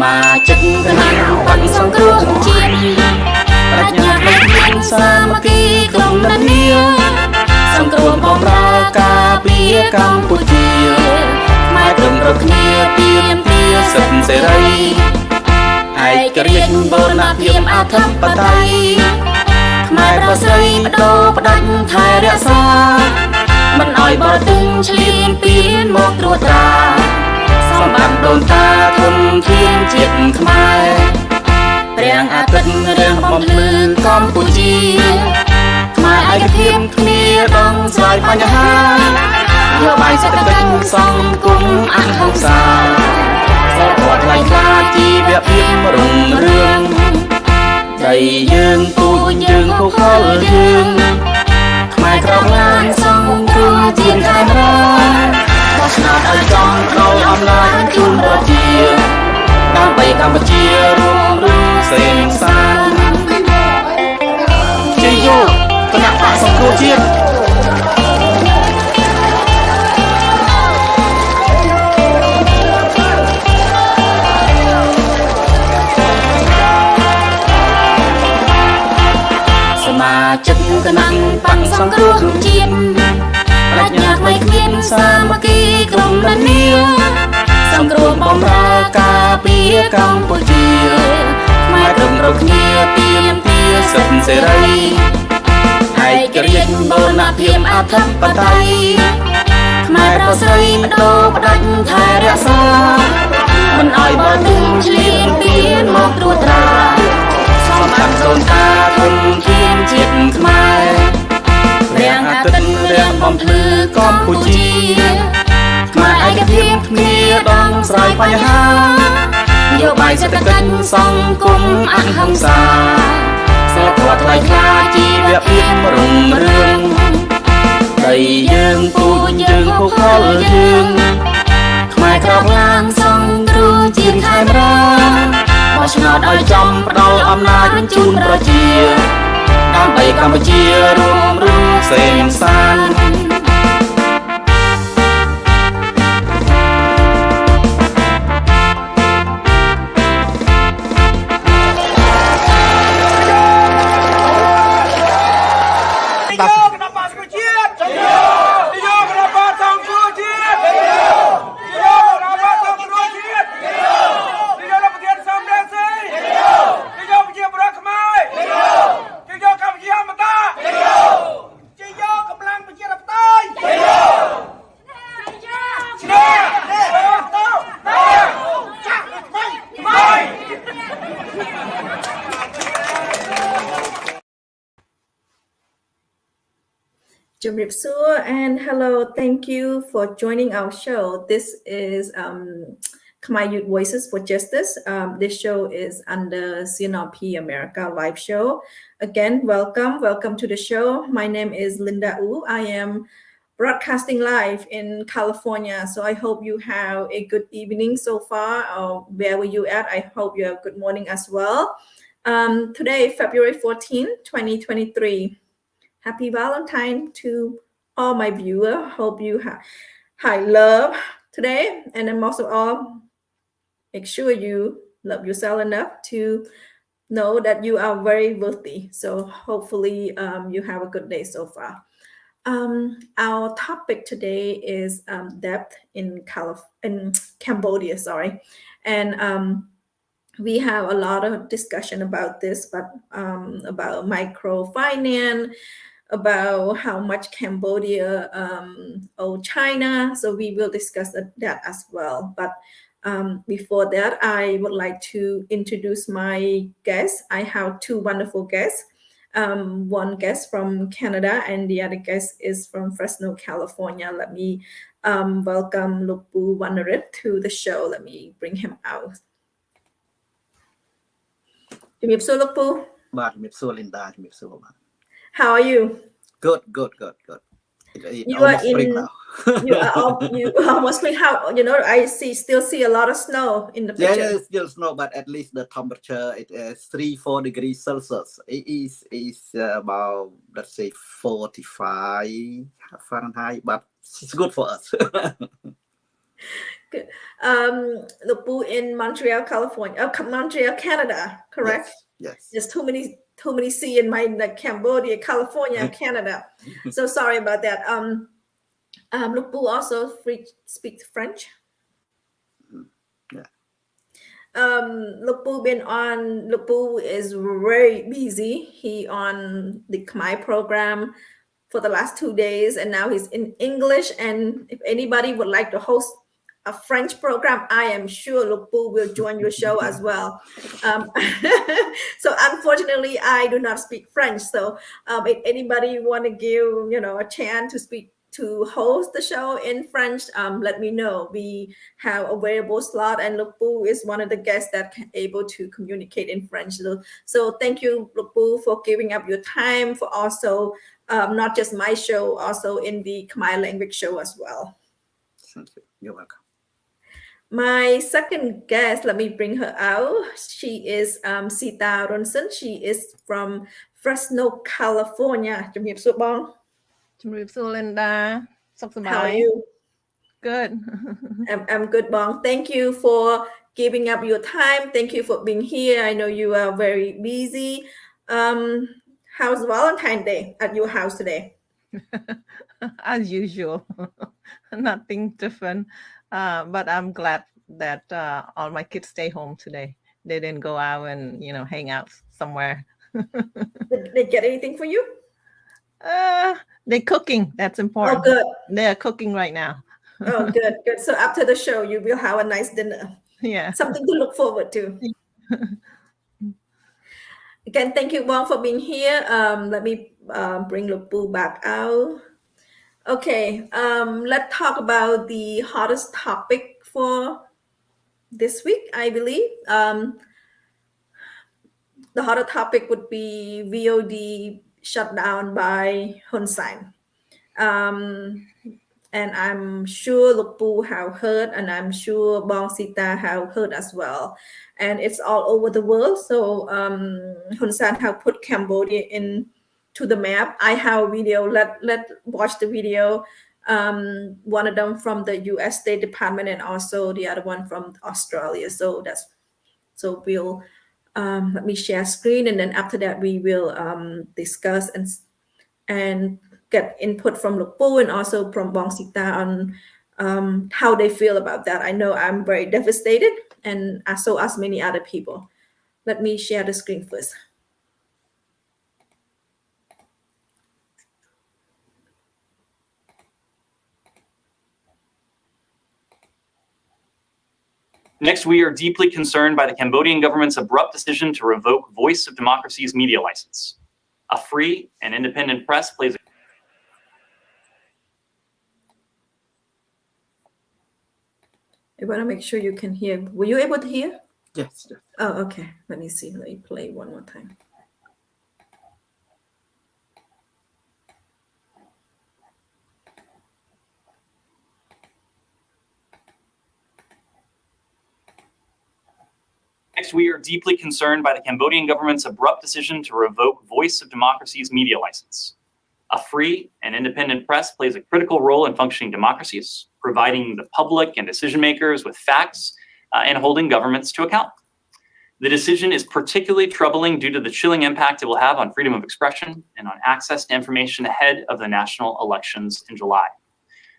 mà chất năng bằng sông cương chiên rạch nhạc lên xa mà kỳ cùng lần nia sông cương bom ra ca bia Cambodia mai cơm rực nia piêm tia sập xe ray ai kể riêng bờ nạp piêm a thấp bà tay mai bờ xây đô bà đánh thay rẽ xa mình oi bờ từng chìm piên một trua ta sông bạc đồn ta thâm thiên chiết Khmer rèn a tinh rèn bom lư Cambodia Khmer ai thêm kia đong dài pa nhà yêu bài sẽ tình song cung ăn hồng xa sẽ quạt lại ca chi đẹp phim rùng rương đầy dương tu dương khô khó dương Khmer trong lan song cung chiên khai ra nào ở trong đầu âm lại chung đôi chia đang bay Campuchia rung rung xem sang chơi vô tôi nặng phải sông cô chiên mà chất tôi nặng bằng sông cô chiên rạch nhạc mây miên xa mà kỳ cùng lần nia sông cương bom ra ca bia Cambodia mai cơm rực nia piêm tia sập xe ray ai kể riêng bờ nạp piêm a thấp bà tay mai bờ xây đô bà đánh thay rẽ xa mình oi bờ từng chìm piên một đua tra sông bạc đồn ta thâm thiên chiết Khmer rèn a tinh rèn bom lư Cambodia Khmer ai kể thêm kia đong dài pa nhà yêu bài sẽ tình song cung ăn hồng xa sẽ quạt lại ca chi đẹp phim rùng rương đầy dương tu dương khô khó dương Khmer trong lan song ru chiên khai ra bao ngọt ở trong đầu âm na chun ra chia đang bay Cambodia rung rung xem sang and hello, thank you for joining our show. This is Khmer Youth Voices for Justice. This show is under CNRP America live show. Again, welcome to the show. My name is Linda Wu. I am broadcasting live in California. So I hope you have a good evening so far. Wherever you at, I hope you have good morning as well. Today, February 14, 2023. Happy Valentine to all my viewers. Hope you have high love today. And then most of all, make sure you love yourself enough to know that you are very worthy. So hopefully you have a good day so far. Our topic today is depth in Cambodia, and we have a lot of discussion about this, but about microfinance, about how much Cambodia owe China. So we will discuss that as well. But before that, I would like to introduce my guests. I have two wonderful guests. One guest from Canada and the other guest is from Fresno, California. Let me welcome Lukpu Vannarin to the show. Let me bring him out. Lukpu. Linda. How are you? Good. You are almost spring in. now. You almost spring. How I still see a lot of snow in the Yeah, picture. it's still snow, but at least the temperature it is 3-4 degrees Celsius. It is about, let's say, 45 Fahrenheit, but it's good for us. Good. Look, Boo in Montreal, California. Montreal, Canada. Correct. Yes. There's too many C in my Cambodia, California, Canada. So sorry about that. Look, Boo also speaks French. Yeah. Look, Boo is very busy. He on the Khmer program for the last 2 days, and now he's in English. And if anybody would like to host a French program, I am sure Look Boo will join your show as well. So unfortunately, I do not speak French. So if anybody want to give a chance to host the show in French, let me know. We have a available slot, and Look Boo is one of the guests that able to communicate in French. So thank you, Look Boo, for giving up your time for also not just my show, also in the Khmer language show as well. Thank you. You're welcome. My second guest, let me bring her out. She is Sita Arunson. She is from Fresno, California. ជំរាបសួរបង ជំរាបសួរ Linda សុខសប្បាយ How are you? Good. I'm good, Bong. Thank you for giving up your time. Thank you for being here. I know you are very busy. How's Valentine's Day at your house today? As usual. Nothing different. But I'm glad that all my kids stay home today. They didn't go out and hang out somewhere. Did they get anything for you? They're cooking. That's important. Oh, good. They're cooking right now. Oh, good. So after the show, you will have a nice dinner. Yeah. Something to look forward to. Again, thank you, Wong, for being here. Let me bring Lupu back out. Okay, let's talk about the hottest topic for this week, I believe. The hottest topic would be VOD shut down by Hun Sen. And I'm sure Lupu have heard, and I'm sure Bong Sita have heard as well. And it's all over the world. So Hun Sen have put Cambodia into the map. I have a video. Let watch the video. One of them from the U.S. State Department, and also the other one from Australia. So we'll let me share screen, and then after that we will discuss and get input from Lupu and also from Bong Sita on how they feel about that. I know I'm very devastated, and so as many other people. Let me share the screen first. Next, we are deeply concerned by the Cambodian government's abrupt decision to revoke Voice of Democracy's media license. A free and independent press plays a I want to make sure you can hear. Were you able to hear? Yes. Oh, okay. Let me see. Let me play one more time. Next, we are deeply concerned by the Cambodian government's abrupt decision to revoke Voice of Democracy's media license. A free and independent press plays a critical role in functioning democracies, providing the public and decision makers with facts and holding governments to account. The decision is particularly troubling due to the chilling impact it will have on freedom of expression and on access to information ahead of the national elections in July.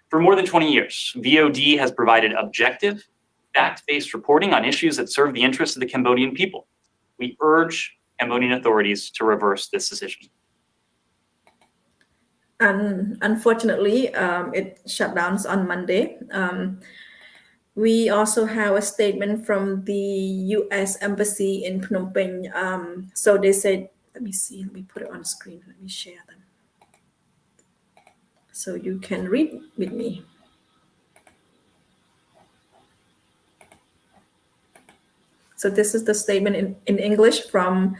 For more than 20 years, VOD has provided objective, fact-based reporting on issues that serve the interests of the Cambodian people. We urge Cambodian authorities to reverse this decision. Unfortunately, it shut down on Monday. We also have a statement from the U.S. Embassy in Phnom Penh. So they said, let me see, let me put it on screen. Let me share them so you can read with me. So this is the statement in English from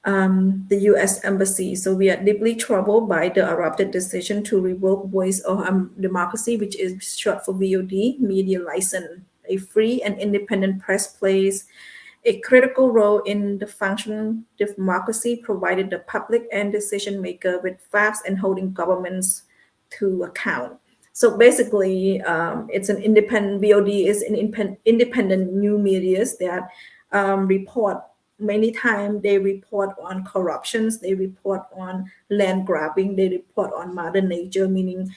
the U.S. Embassy. So we are deeply troubled by the adopted decision to revoke Voice of Democracy, which is short for VOD, media license. A free and independent press plays a critical role in the functioning of democracy, provided the public and decision maker with facts and holding governments to account. So basically, it's an independent VOD is an independent new medias that report. Many times they report on corruptions, they report on land grabbing, they report on mother nature, meaning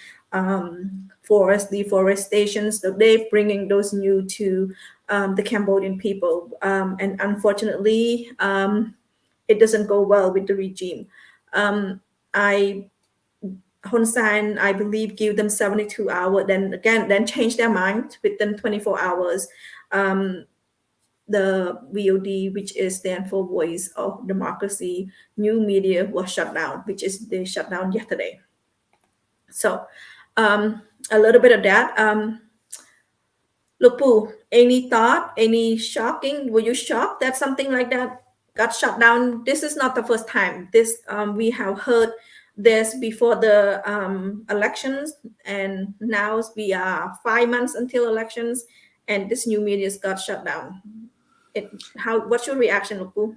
forest deforestation. So they're bringing those new to the Cambodian people, and unfortunately, it doesn't go well with the regime. Hun Sen, I believe, give them 72 hours, then change their mind within 24 hours. The VOD, which is stand for Voice of Democracy, new media was shut down, which is they shut down yesterday. So a little bit of that. Look, Pooh, any thought, any shocking? Were you shocked that something like that got shut down? This is not the first time. This we have heard this before the elections, and now we are 5 months until elections, and this new media got shut down. What's your reaction, Look, Pooh?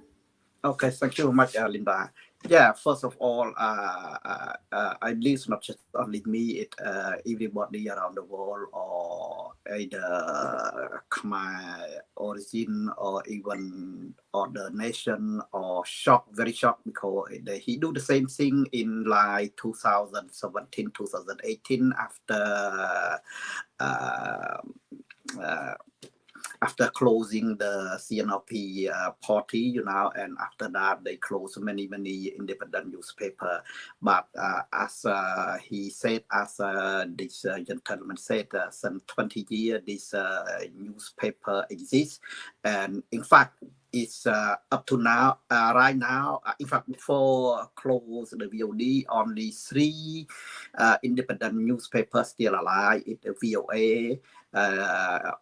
Okay, thank you very much, Linda. Yeah, first of all, I believe it's not just only me, everybody around the world, or either Khmer origin, or even other nation, or shocked, very shocked, because he do the same thing in like 2017, 2018, after closing the CNRP party, and after that they closed many independent newspaper. But as he said, as this gentleman said, since 20 years this newspaper exists, and in fact it's up to now, right now, in fact, before close the VOD, only 3 independent newspapers still alive. It's VOA,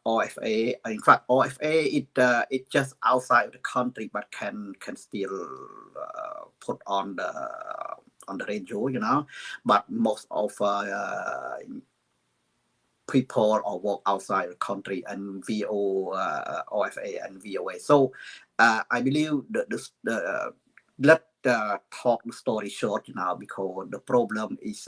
OFA. In fact, OFA it just outside of the country, but can still put on the radio, But most of people or work outside the country, and OFA and VOA. So I believe let's talk the story short now, because the problem is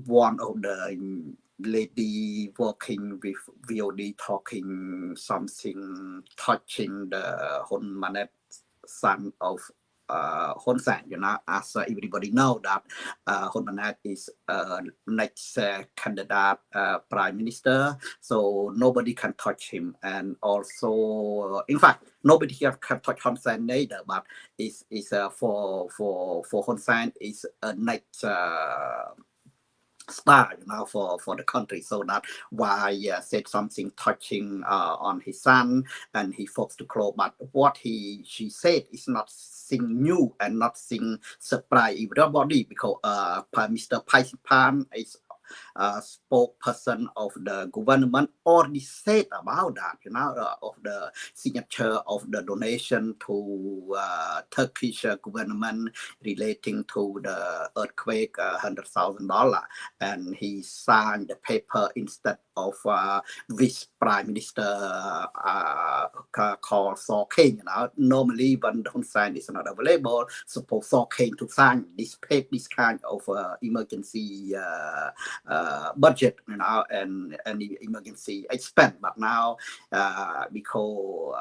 one of the lady working with VOD talking something touching the Hun Manet, son of Hun Sen, as everybody know that Hun Manet is next candidate prime minister, so nobody can touch him. And also, in fact, nobody here can touch Hun Sen neither, but is for Hun Sen is a next star, for the country. So that why said something touching on his son, and he forced to close. But what she said is not thing new and not thing surprise everybody, because Mr. Paisipan is spokesperson of the government already said about that, of the signature of the donation to Turkish government relating to the earthquake, $100,000, and he signed the paper instead of vice prime minister called Saw King. Normally when Hun Sen is not available, suppose Saw King to sign this kind of emergency budget, and emergency expense. But now because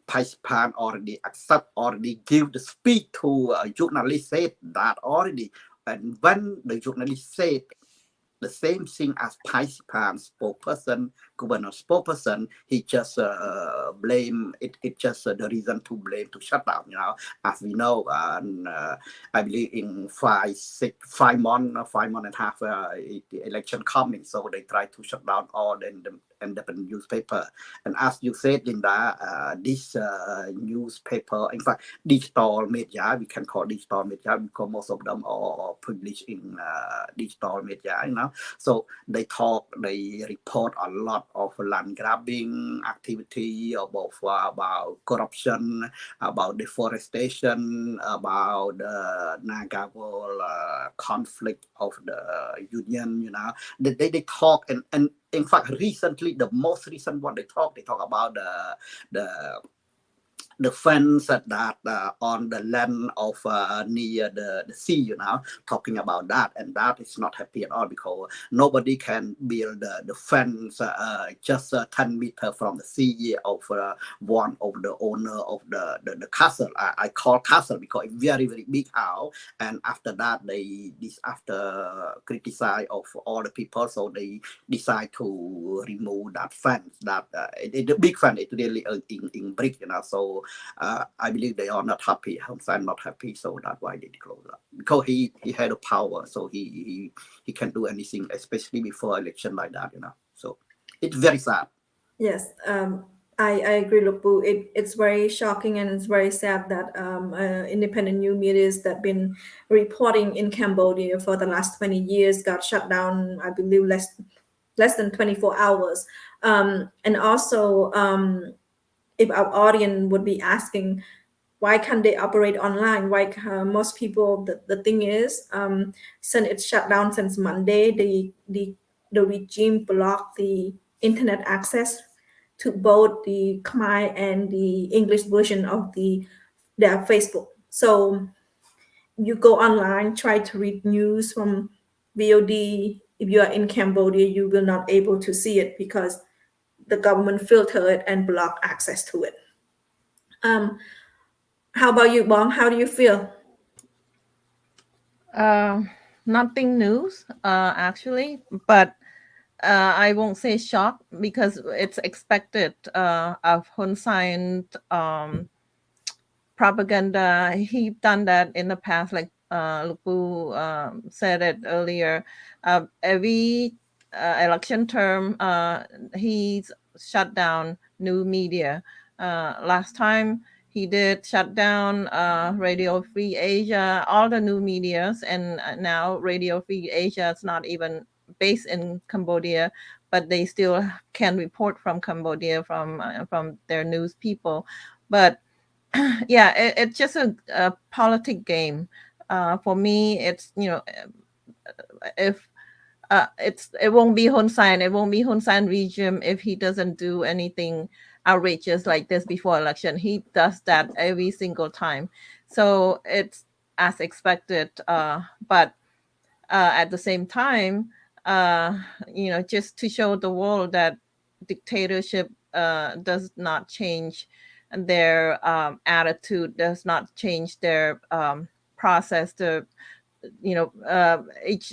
Paisipan already give the speech to a journalist, said that already, and when the journalist said the same thing as Paisipan spokesperson, governor spokesperson, he just blame it. It's just the reason to blame to shut down. As we know, and I believe in 5 months and a half, the election coming, so they try to shut down all the independent newspaper. And as you said, Linda, this newspaper, in fact, digital media, we can call digital media because most of them are published in digital media, So they report a lot lot of land grabbing activity, about corruption, about deforestation, about Nagawal conflict of the union. You know, they talk, and in fact, recently, the most recent one they talk about the fence that on the land of near the sea, you know, talking about that, and that is not happy at all, because nobody can build the fence just 10 meters from the sea of one of the owner of the castle. I call castle because it's very, very big house, and after that after criticize of all the people, so they decide to remove that fence. That the big fence is really in brick, you know, so I believe they are not happy. Arunson not happy, so that's why they close up, because he had the power, so he can do anything, especially before election like that, you know. So it's very sad. Yes, I agree, Lupu. It's very shocking and it's very sad that independent news media that been reporting in Cambodia for the last 20 years got shut down, I believe, less than 24 hours. And also, if our audience would be asking, why can't they operate online? Why most people, the thing is, since it's shut down since Monday, the regime blocked the internet access to both the Khmer and the English version of their Facebook. So you go online, try to read news from VOD. If you are in Cambodia, you will not able to see it because the government filter it and block access to it. How about you, Bong? How do you feel? Nothing news, actually, but I won't say shock because it's expected of Hun Sen propaganda. He done that in the past, like Lupu said it earlier. Every election term, he's shut down new media. Last time he did shut down Radio Free Asia, all the new medias, and now Radio Free Asia is not even based in Cambodia, but they still can report from Cambodia from their news people. But yeah, it's just a politic game. For me, it's, you know, if it won't be Hun Sen, it won't be Hun Sen regime if he doesn't do anything outrageous like this before election. He does that every single time, so it's as expected. But at the same time, you know, just to show the world that dictatorship does not change their attitude, does not change their process. To, you know,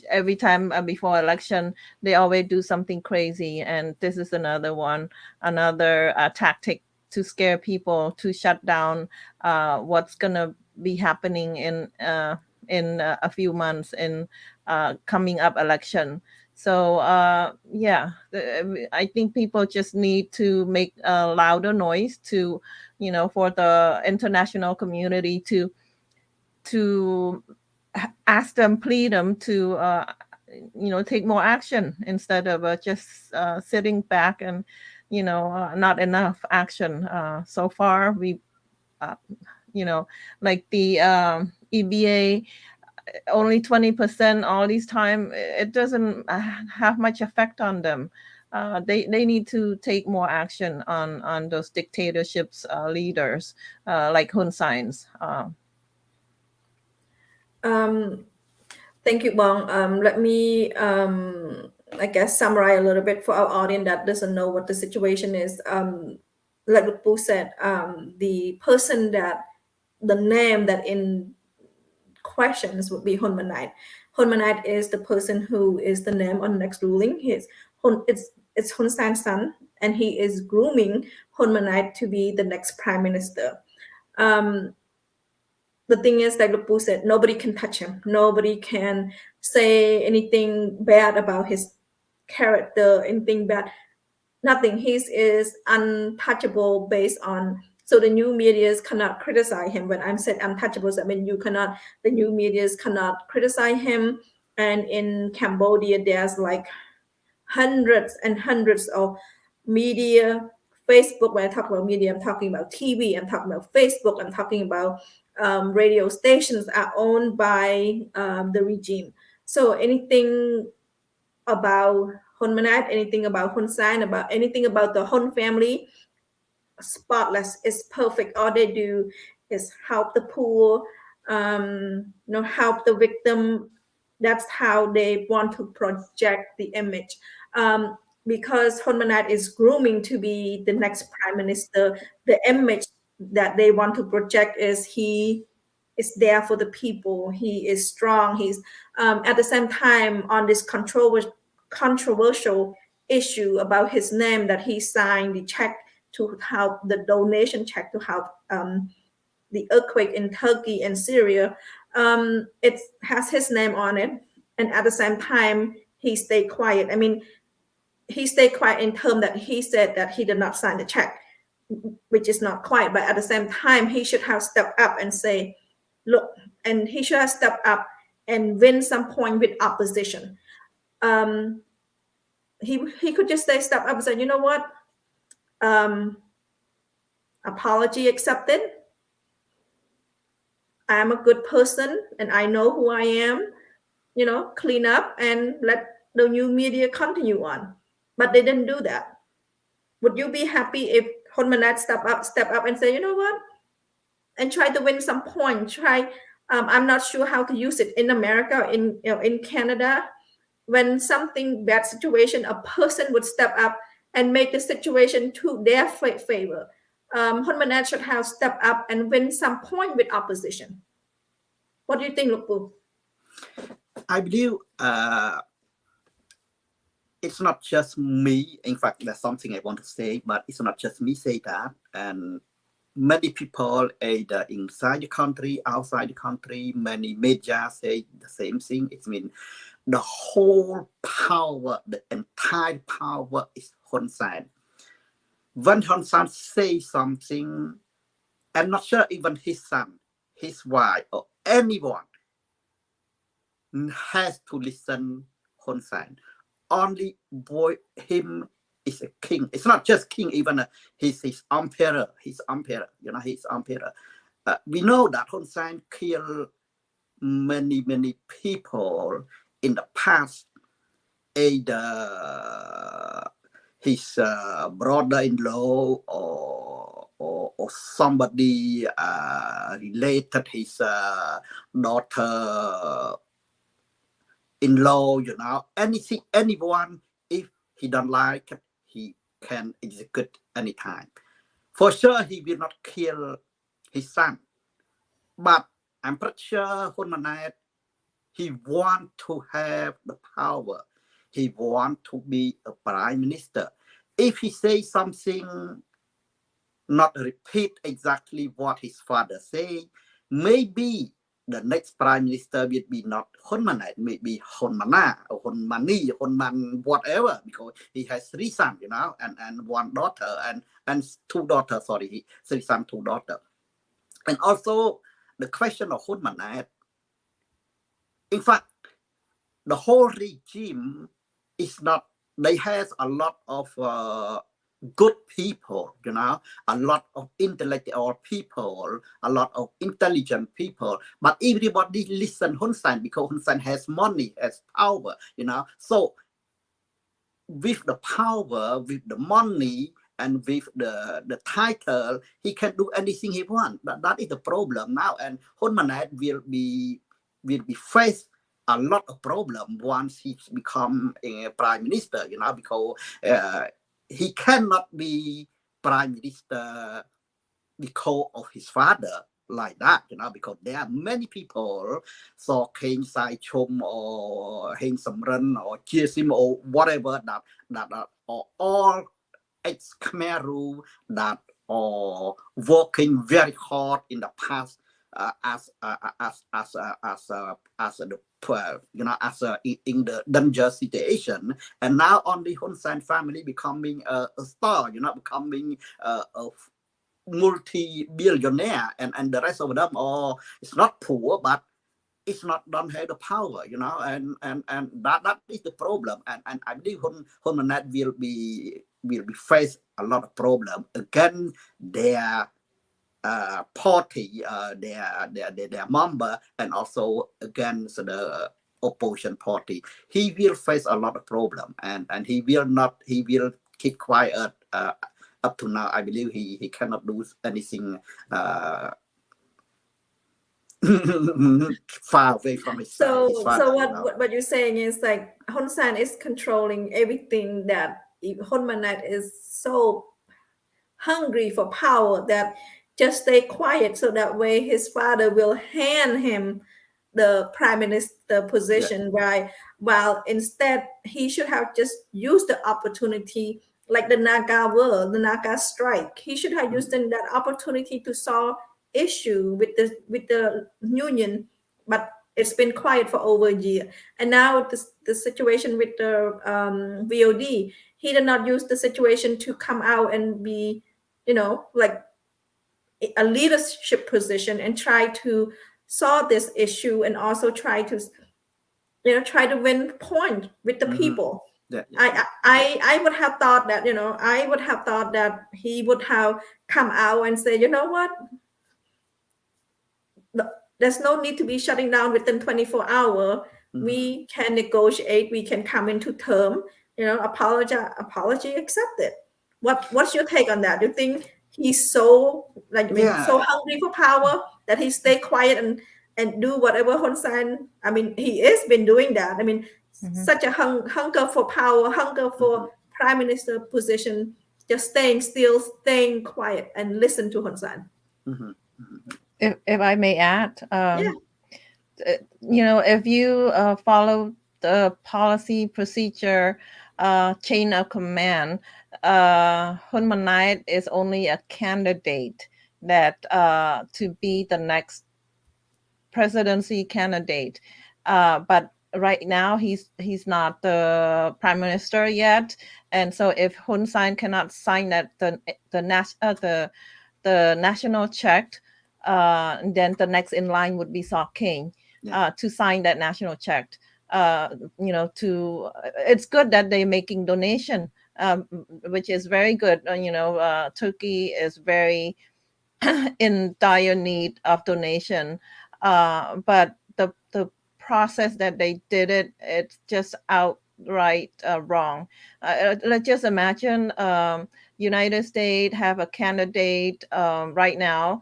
every time before election, they always do something crazy, and this is another one, another tactic to scare people, to shut down what's gonna be happening in a few months in coming up election. So yeah, I think people just need to make a louder noise to, you know, for the international community to ask them, plead them to, you know, take more action instead of just sitting back and, you know, not enough action. So far, we, you know, like the EBA, only 20% all these time, it doesn't have much effect on them. They need to take more action on those dictatorships leaders like Hun Sen's. Thank you, Bong. Let me, I guess, summarize a little bit for our audience that doesn't know what the situation is. Like Lupu said, the person that, the name that in questions would be Hun Manite. Hun Manite is the person who is the name on next ruling. It's Hun Sen's son, and he is grooming Hun Manite to be the next prime minister. The thing is, like Lupu said, nobody can touch him. Nobody can say anything bad about his character, anything bad. Nothing. He is untouchable based on. So the new medias cannot criticize him. When I'm said untouchables, I mean the new medias cannot criticize him. And in Cambodia, there's like hundreds and hundreds of media, Facebook. When I talk about media, I'm talking about TV, I'm talking about Facebook, I'm talking about radio stations are owned by the regime. So anything about Hun Manet, anything about Hun Sen, about anything about the Hun family, spotless, is perfect. All they do is help the poor, help the victim. That's how they want to project the image. Because Hun Manet is grooming to be the next prime minister, the image that they want to project is he is there for the people. He is strong. He's at the same time on this controversial issue about his name, that he signed the check to help, the donation check to help the earthquake in Turkey and Syria. It has his name on it, and at the same time he stayed quiet. I mean, he stayed quiet in terms that he said that he did not sign the check, which is not quiet. But at the same time, he should have stepped up and say, look, and he should have stepped up and win some point with opposition. He could just say, step up and say, you know what, apology accepted. I'm a good person and I know who I am, clean up and let the new media continue on. But they didn't do that. Would you be happy if Hun Manet step up and say, you know what, and try to win some point? I'm not sure how to use it in America, in Canada. When something bad situation, a person would step up and make the situation to their favor. Hun Manet should have stepped up and win some point with opposition. What do you think, Lukpu? I believe it's not just me. In fact, there's something I want to say, but it's not just me say that. And many people, either inside the country, outside the country, many media say the same thing. It means the whole power, the entire power is Hun Sen. When Hun Sen says something, I'm not sure even his son, his wife, or anyone has to listen Hun Sen. Only boy, him is a king. It's not just king, even he's his emperor. He's emperor, he's emperor. We know that Hun Sen killed many people in the past. Either his brother-in-law or somebody related his daughter-in-law, anything, anyone. If he don't like it, he can execute anytime. For sure, he will not kill his son. But I'm pretty sure Hun Manet, he want to have the power. He want to be a prime minister. If he says something, not repeat exactly what his father say, maybe the next prime minister will be not Hun Manet, maybe Hun Mana or Hun Mani, Hun Man, whatever, because he has 3 sons, and 1 daughter, and 2 daughters, 3 sons, 2 daughters. And also the question of Hun Manet, in fact, the whole regime is not, they has a lot of good people, a lot of intellectual people, a lot of intelligent people, but everybody listen Hun Sen because Hun Sen has money, has power, So with the power, with the money, and with the title, he can do anything he wants. That is the problem now, and Hun Manet will be faced a lot of problem once he become a prime minister, because he cannot be prime minister because of his father like that, because there are many people, so Heng Sai Chum or Heng Samran or Chia Sim or whatever that are all ex-Khmer that are working very hard in the past as in the danger situation, and now only Hun Sen family becoming a star, becoming a multi-billionaire, and the rest of them it's not poor, but it's not don't have the power, and that is the problem, and I believe Hun Manet will be be faced a lot of problem against their party, their member, and also against the opposition party. He will face a lot of problem, and he will keep quiet. Up to now, I believe he cannot do anything far away from his So, his father. what you're saying is like Hun Sen is controlling everything, that Hun Manet is so hungry for power that just stay quiet, so that way his father will hand him the prime minister position, right? While instead he should have just used the opportunity, like the Naga war, the Naga strike. He should have used that opportunity to solve issue with the union, but it's been quiet for over a year. And now the situation with the VOD, he did not use the situation to come out and be, like a leadership position and try to solve this issue, and also try to win point with the people. I would have thought that he would have come out and say, you know what, there's no need to be shutting down within 24 hours. We can negotiate, we can come into term, apology accepted. What's your take on that? Do you think he's so so hungry for power that he stay quiet and do whatever Hun Sen? I mean, he has been doing that. I mean, such a hunger for power, hunger for prime minister position, just staying still, staying quiet, and listen to Hun Sen. If I may add, if you follow the policy procedure chain of command, Hun Manet is only a candidate that to be the next presidency candidate, but right now he's not the prime minister yet, and so if Hun Sen cannot sign that the national check, then the next in line would be Sok King to sign that national check. It's good that they're making donation, which is very good. Turkey is very in dire need of donation, but the process that they did it's just outright wrong. Let's just imagine United States have a candidate right now,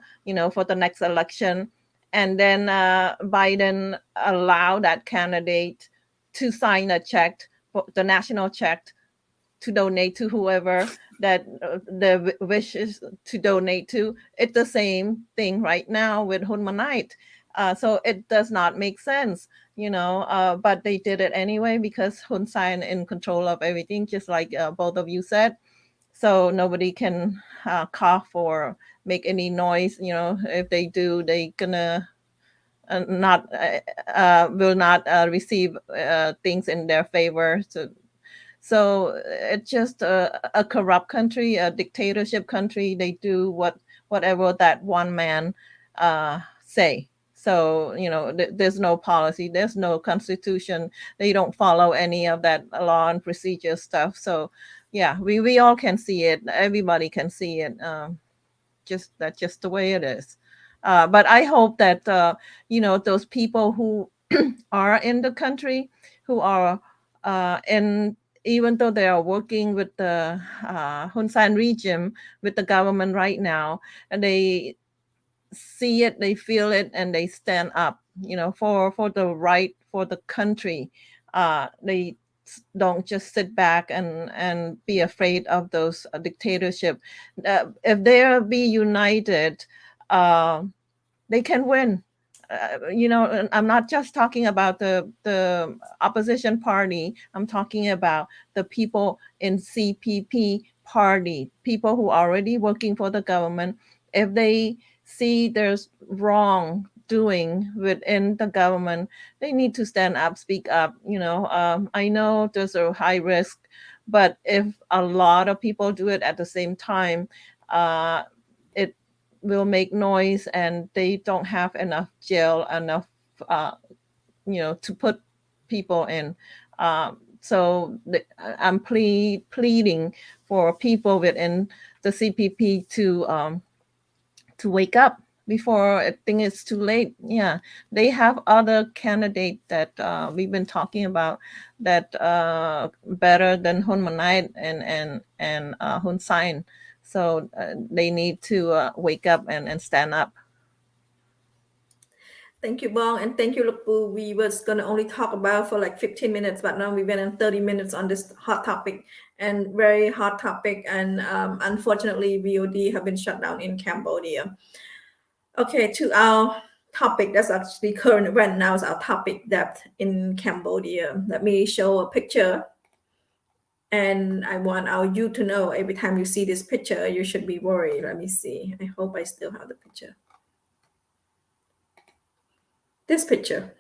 for the next election, and then Biden allow that candidate to sign a check, the national check, to donate to whoever that the wishes to donate to. It's the same thing right now with Hun Manet. So it does not make sense, but they did it anyway because Hun Sen in control of everything, just like both of you said. So nobody can cough or make any noise. If they do, they gonna will not receive things in their favor. So it's just a corrupt country, a dictatorship country. They do whatever that one man say. So, there's no policy, there's no constitution. They don't follow any of that law and procedure stuff. So, yeah, we all can see it. Everybody can see it. That's just the way it is. But I hope that, those people who are in the country, who are even though they are working with the Hun Sen regime, with the government right now, and they see it, they feel it, and they stand up, for the right, for the country. They don't just sit back and be afraid of those dictatorship. If they be united, they can win. I'm not just talking about the opposition party. I'm talking about the people in CPP party, people who are already working for the government. If they see there's wrong doing within the government, they need to stand up, speak up. I know there's a high risk, but if a lot of people do it at the same time, it will make noise, and they don't have enough jail, enough to put people in. So I'm pleading for people within the CPP to wake up before I think it's too late. Yeah, they have other candidate that we've been talking about that better than Hun Manait and Hun Sen. So they need to wake up and stand up. Thank you, Bong, and thank you, Lukpu. We was gonna only talk about for like 15 minutes, but now we went on 30 minutes on this hot topic, and very hot topic. And unfortunately, VOD have been shut down in Cambodia. Okay, to our topic that's actually current event now is our topic, depth in Cambodia. Let me show a picture. And I want our youth to know every time you see this picture, you should be worried. Let me see. I hope I still have the picture. This picture.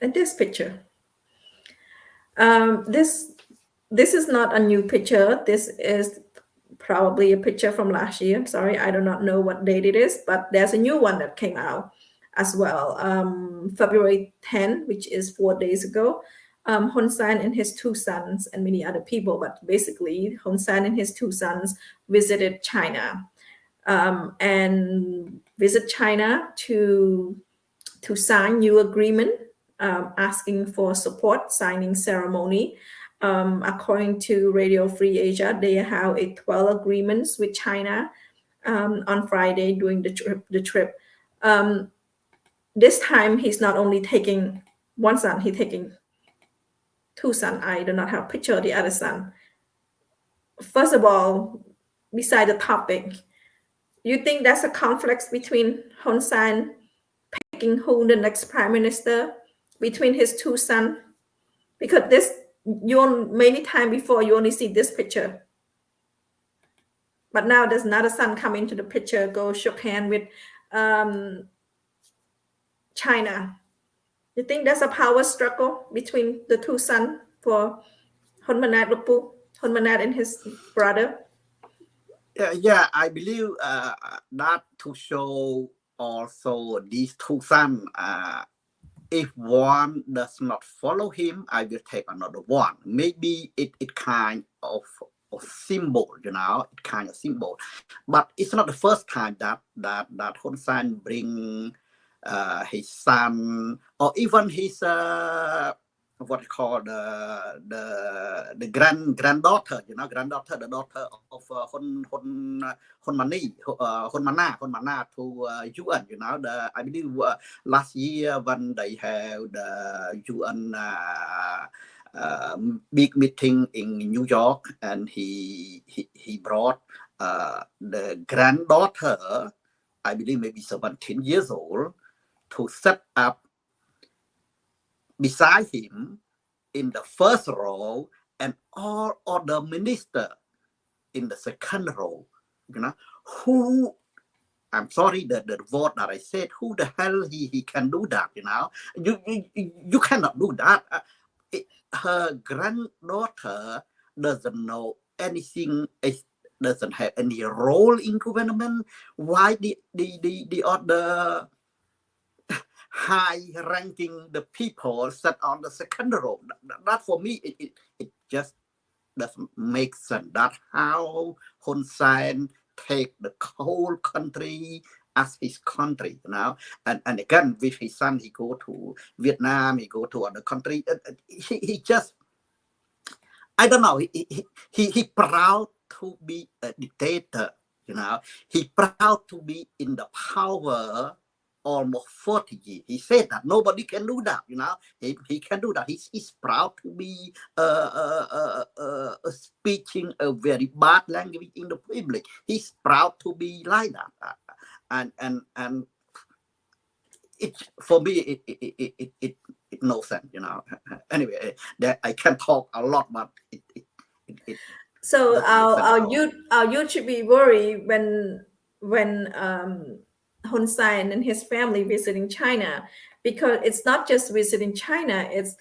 And this picture. This is not a new picture. This is probably a picture from last year. I'm sorry, I do not know what date it is, but there's a new one that came out as well. February 10, which is 4 days ago. Hun Sen and his two sons and many other people, but basically Hun Sen and his two sons visited China and visit China to sign new agreement, asking for support, signing ceremony. According to Radio Free Asia, they have a 12 agreements with China on Friday during the trip. This time, he's not only taking one son, he's taking two sons. I do not have a picture of the other son. First of all, beside the topic, you think that's a conflict between Hun Sen picking who the next prime minister between his two sons? Because this, many times before you only see this picture, but now there's another son come into the picture, go shook hand with China. You think there's a power struggle between the two sons for Hun Manat Lupu, Hun Manat and his brother? Yeah, I believe that to show also these two sons. If one does not follow him, I will take another one. Maybe it kind of symbol, it kind of symbol. But it's not the first time that Hun Sen bring his son or even his what called the granddaughter, granddaughter, the daughter of Hun Mana to UN. I believe last year when they have the UN big meeting in New York, and he brought the granddaughter, I believe maybe 17 years old, to set up beside him in the first row, and all other minister in the second row. Who, I'm sorry that the word that I said, who the hell he can do that? You cannot do that. Her granddaughter doesn't know anything, doesn't have any role in government. Why the other high-ranking the people sat on the second row? That for me, it just doesn't make sense. That's how Hun Sen take the whole country as his country, and again with his son, he go to Vietnam, he go to other country. He just, I don't know. He proud to be a dictator. He proud to be in the power almost 40 years. He said that nobody can do that. He can do that. He's proud to be speaking a very bad language in the public. He's proud to be like that, and it, for me, it no sense. Anyway, that I can talk a lot, but it so our youth should be worried when Hun Sen and his family visiting China, because it's not just visiting China, it's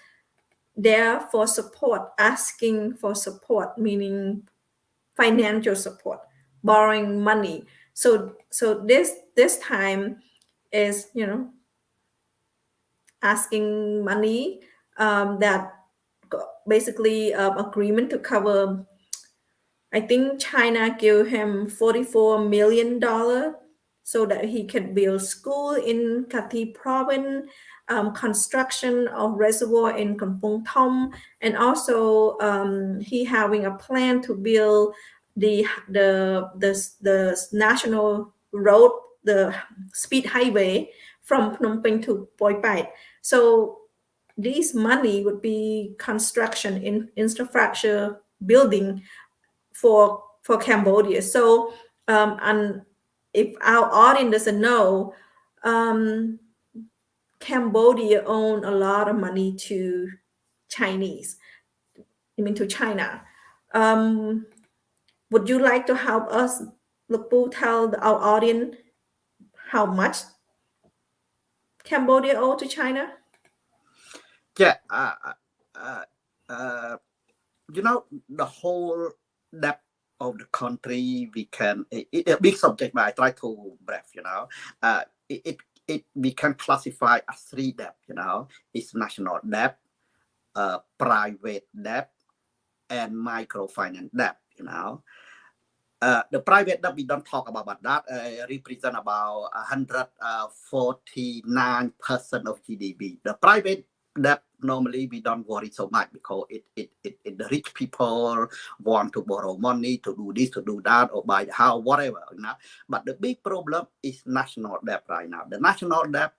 there for support, asking for support, meaning financial support, borrowing money. So this time is, asking money that basically agreement to cover. I think China gave him $44 million so that he can build school in Kathi province, construction of reservoir in Kampong Thom, and also he having a plan to build the national road, the speed highway from Phnom Penh to Poi Pat. So this money would be construction in infrastructure building for Cambodia. So and if our audience doesn't know, Cambodia own a lot of money to Chinese. I mean to China. Would you like to help us, Lupu, tell our audience how much Cambodia owe to China? Yeah, you know, the whole depth of the country, we can, it's a big subject, but I try to brief, you know, we can classify as 3 debt, you know, it's national debt, private debt, and microfinance debt, you know. The private debt, we don't talk about that, represent about 149% of GDP. The private debt, normally we don't worry so much because the rich people want to borrow money to do this, to do that, or buy the house, whatever, you know. But the big problem is national debt right now. The national debt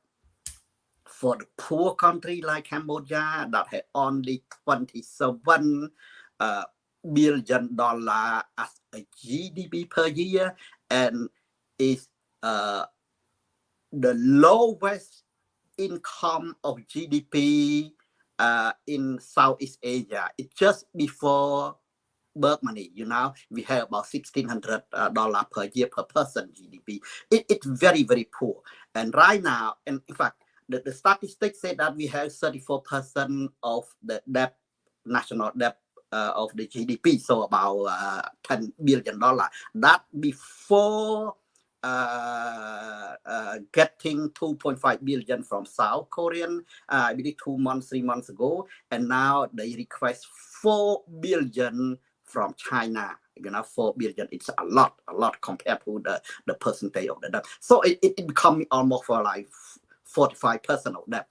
for the poor country like Cambodia that had only $27 billion as a GDP per year, and is the lowest income of GDP in Southeast Asia. It's just before birth money, you know, we have about $1,600 per year per person GDP. It's very, very poor. And right now, and in fact, the statistics say that we have 34% of the debt, national debt of the GDP, so about $10 billion. That before getting 2.5 billion from South Korean, I believe 2 months, 3 months ago, and now they request 4 billion from China. You know, 4 billion. It's a lot compared to the percentage of the debt. So it becomes almost for like 45% of that.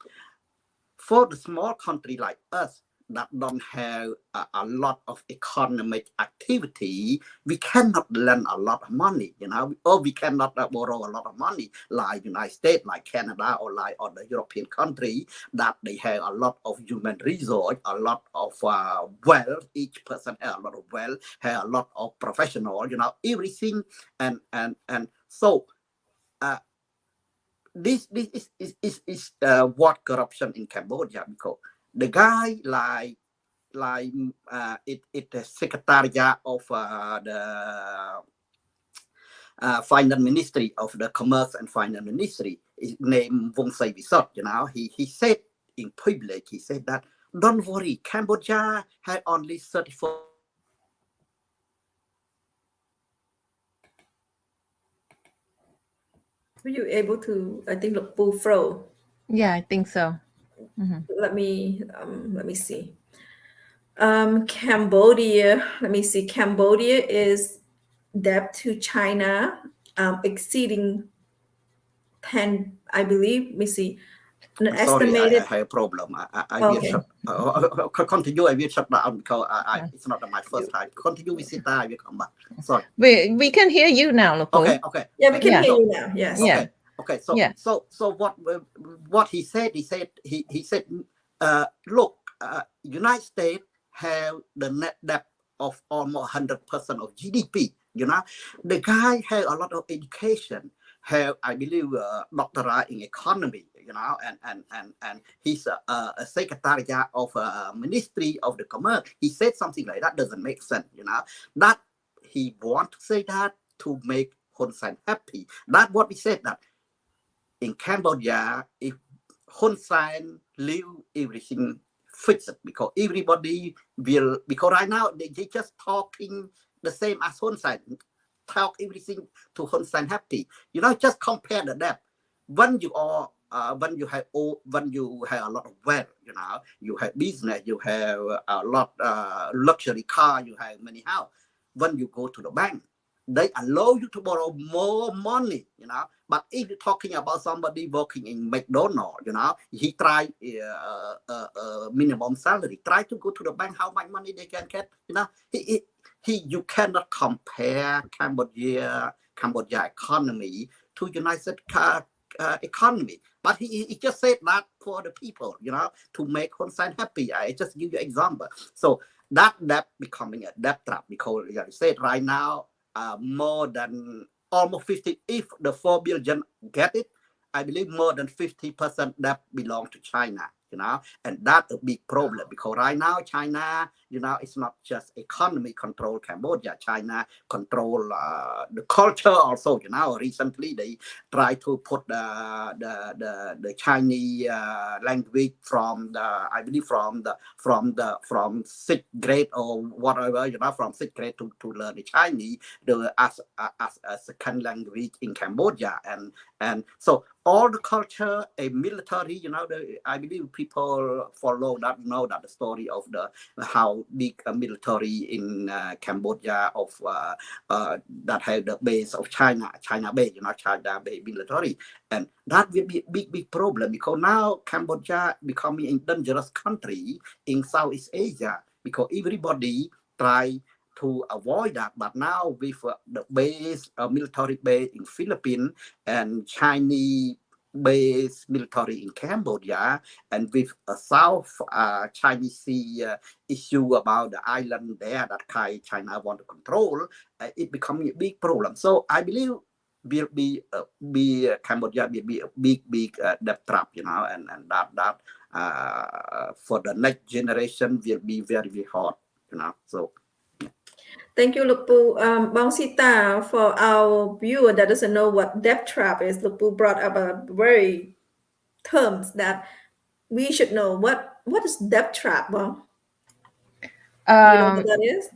For the small country like us that don't have a lot of economic activity, we cannot lend a lot of money, you know, or we cannot borrow a lot of money like United States, like Canada, or like other European country that they have a lot of human resource, a lot of wealth. Each person has a lot of wealth, has a lot of professional, you know, everything, and so. This is what corruption in Cambodia, because the guy like the secretariat of the finance ministry of the commerce and finance ministry is named Vong Sai Visot. You know, he said in public, he said that don't worry, Cambodia had only 34. Were you able to, I think, Lupu Fro? Yeah, I think so. Let me see. Cambodia, let me see. Cambodia is debt to China exceeding 10, I believe. Let me see. An Sorry, estimated. I have a problem. I will shut. Continue. I will shut down because it's not my first time. Continue with Sita. I will come back. Sorry. We can hear you now, Lupu. Okay. Yeah, we can hear you now. Yes. Okay. Yeah. So what he said? He said, look, United States have the net debt of almost 100% of GDP. You know, the guy had a lot of education. Have, I believe, doctorate in economy, you know, and he's a secretariat of a ministry of the commerce. He said something like that doesn't make sense, you know. That he want to say that to make Hun Sen happy. That's what we said, that in Cambodia, if Hun Sen leave, everything fixed, because everybody will, because right now they just talking the same as Hun Sen. Talk everything to Hun Sen happy. You know, just compare the debt. When you are when you have a lot of wealth, you have business, you have a lot luxury car, you have many house. When you go to the bank, they allow you to borrow more money, But if you're talking about somebody working in McDonald's, he try minimum salary, try to go to the bank, how much money they can get, you cannot compare Cambodia economy to United States economy. But he just said that for the people, to make Hun Sen happy. I just give you example. So that becoming a debt trap, because like I said, right now, more than almost 50, if the 4 billion get it, I believe more than 50% that belong to China, and that's a big problem, because right now China, it's not just economy control Cambodia. China control the culture also. Recently they try to put the Chinese language from I believe from 6th grade or whatever, from 6th grade to learn the Chinese as a second language in Cambodia, and so all the culture, a military, I believe people follow that, know that the story of how big a military in Cambodia of that have the base of China base, China base military, and that will be a big problem, because now Cambodia becoming a dangerous country in Southeast Asia, because everybody try to avoid that. But now with the base, military base in Philippines and Chinese base military in Cambodia, and with a South Chinese Sea issue about the island there that China want to control, it becoming a big problem. So I believe will be Cambodia will be a big debt trap, and that for the next generation will be very, very hard, so. Thank you, Lukpu. Bang Sita, for our viewer that doesn't know what debt trap is, Lukpu brought up a very terms that we should know. What is debt trap, Bang? You know what that is?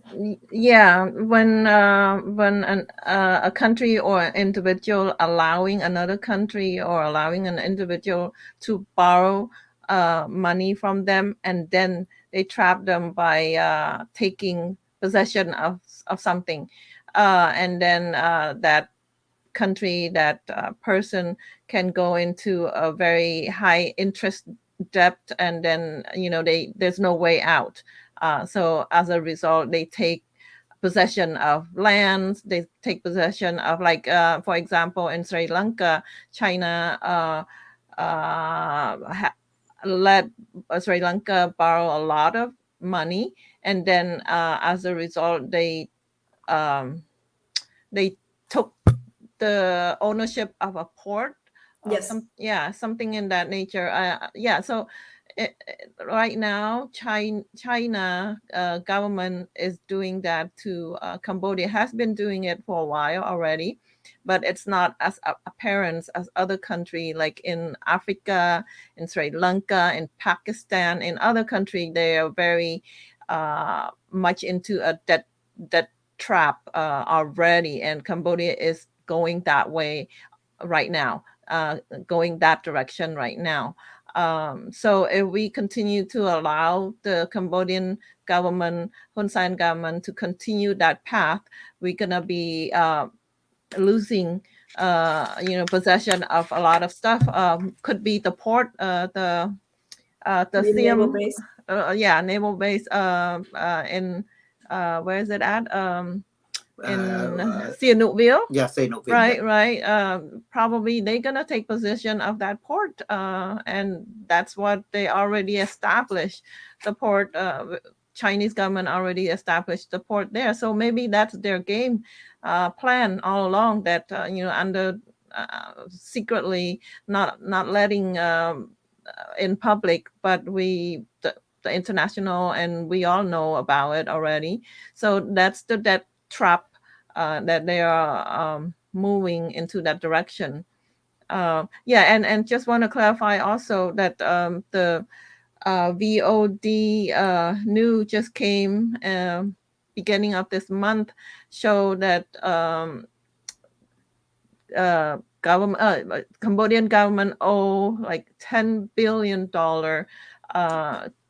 Yeah, when a country or an individual allowing another country or allowing an individual to borrow money from them, and then they trap them by taking possession of something, and then that country, that person can go into a very high interest debt, and then there's no way out. So as a result, they take possession of lands, they take possession of, like, for example, in Sri Lanka, China let Sri Lanka borrow a lot of money, and then as a result, they took the ownership of a port. Yes. Something in that nature. So right now, China government is doing that to Cambodia, has been doing it for a while already, but it's not as apparent as other countries, like in Africa, in Sri Lanka, in Pakistan, in other countries. They are very much into a debt trap already, and Cambodia is going that way right now, going that direction right now. So if we continue to allow the Cambodian government, Hun Sen government, to continue that path, we're gonna be losing possession of a lot of stuff. Could be the port, the naval base. Naval base in where is it at? In Sihanoukville. Yeah, Sihanoukville. Right. Probably they're gonna take possession of that port, and that's what they already established. The port, Chinese government already established the port there. So maybe that's their game plan all along. That under secretly, not letting in public, but the international, and we all know about it already. So that's the debt trap that they are moving into that direction. And just want to clarify also that the VOD news just came beginning of this month, show that Cambodian government owe like $10 billion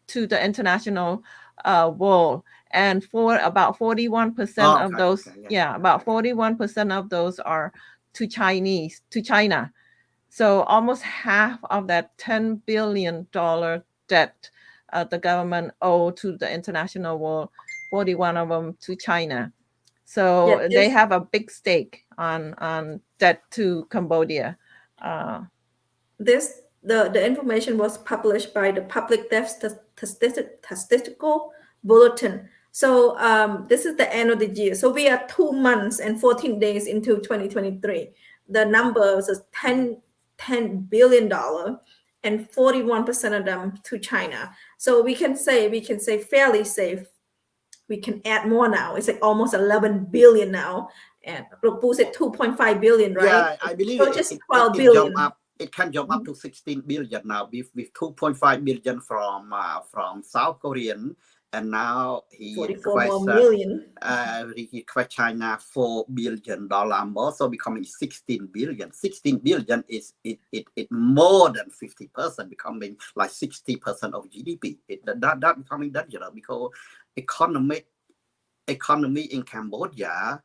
to the international world, and for about 41% of those, about 41% of those are to China. So almost half of that $10 billion debt the government owe to the international world, 41 of them to China. So they have a big stake on debt to Cambodia. The information was published by the Public Debt Statistical Bulletin. So this is the end of the year. So we are 2 months and 14 days into 2023. The numbers is $10 billion, and 41% of them to China. So we can say fairly safe. We can add more now. It's like almost 11 billion now. And Puth said 2.5 billion, right? Yeah, I believe so just 12 billion. It can jump up to 16 billion now with 2.5 billion from South Korean, and now he requests China $4 billion more, so becoming 16 billion. 16 billion is it more than 50%, becoming like 60% of GDP. That becoming dangerous because economy in Cambodia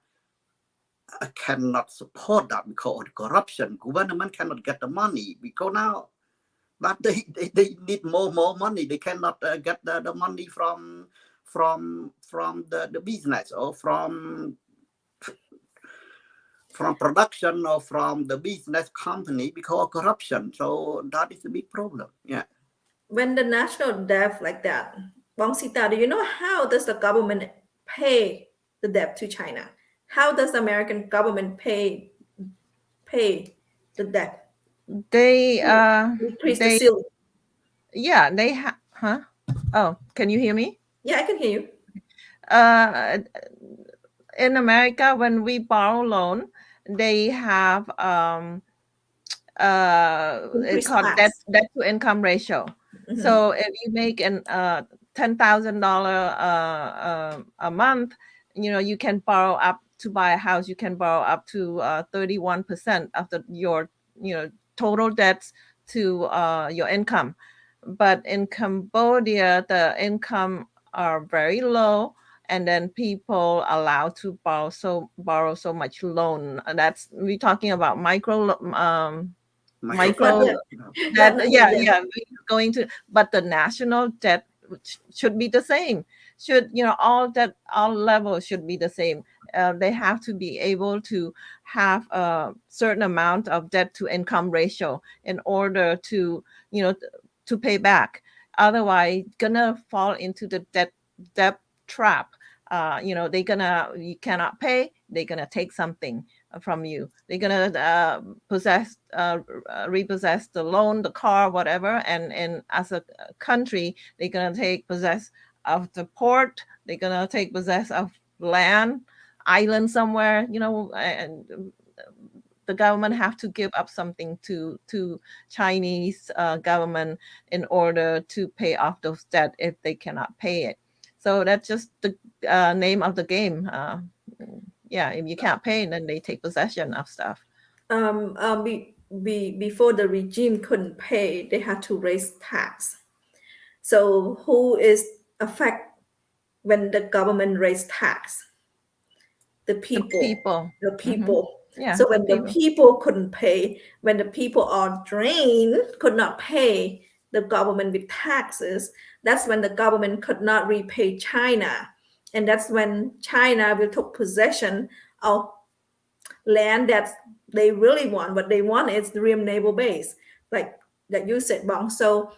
cannot support that because of corruption. Government cannot get the money because now that they need more money. They cannot get the money from the business or from production or from the business company because of corruption. So that is a big problem. Yeah. When the national debt like that, Sita, do you know how does the government pay the debt to China? How does the American government pay the debt? They increase the ceiling. Yeah, they have. Huh? Oh, can you hear me? Yeah, I can hear you. In America, when we borrow loan, they have it's called debt to income ratio. Mm-hmm. So if you make an $10,000 a month, you can borrow up to buy a house. You can borrow up to 31% of your total debts to your income. But in Cambodia, the income are very low, and then people allowed to borrow so much loan. That's we're talking about micro that going to, but the national debt should be the same. Should all levels should be the same. They have to be able to have a certain amount of debt to income ratio in order to to pay back. Otherwise, gonna fall into the debt trap. You cannot pay. They're gonna take something from you. They're gonna repossess the loan, the car, whatever. And as a country, they're gonna take possess of the port. They're gonna take possess of land, island somewhere. And the government have to give up something to Chinese government in order to pay off those debt if they cannot pay it. So that's just the name of the game. If you can't pay, then they take possession of stuff. Before the regime couldn't pay, they had to raise tax. So who is affected when the government raised tax? The people. The people. Mm-hmm. Yeah, so when the people couldn't pay, when the people are drained, could not pay the government with taxes, that's when the government could not repay China. And that's when China will take possession of land that they really want. What they want is the real naval base, like that you said, Bong. So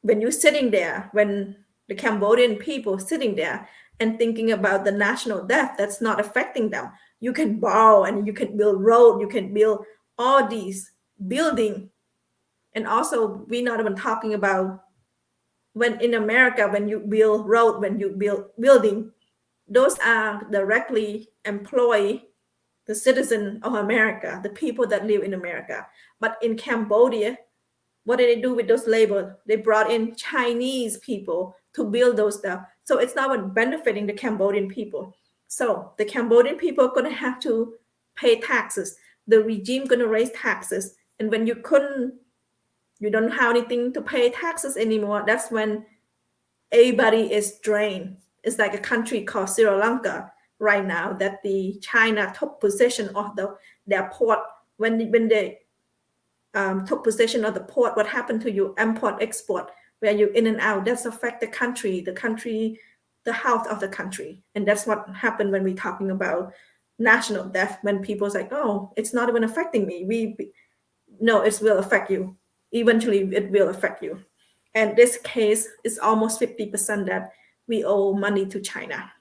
when you're sitting there, when the Cambodian people sitting there and thinking about the national debt, that's not affecting them. You can borrow and you can build road, you can build all these building. And also, we're not even talking about when in America, when you build road, when you build building, those are directly employ the citizen of America, the people that live in America. But in Cambodia, what did they do with those labor? They brought in Chinese people to build those stuff. So it's not benefiting the Cambodian people. So the Cambodian people are going to have to pay taxes. the regime gonna raise taxes, and when you don't have anything to pay taxes anymore, that's when everybody is drained. It's like a country called Sri Lanka right now that the China took possession of their port. When they took possession of the port, what happened to you import export, where you in and out, that's affect the country, the health of the country. And that's what happened when we're talking about national debt, when people's like, oh, it's not even affecting me. No, it will affect you. Eventually it will affect you. And this case is almost 50% that we owe money to China.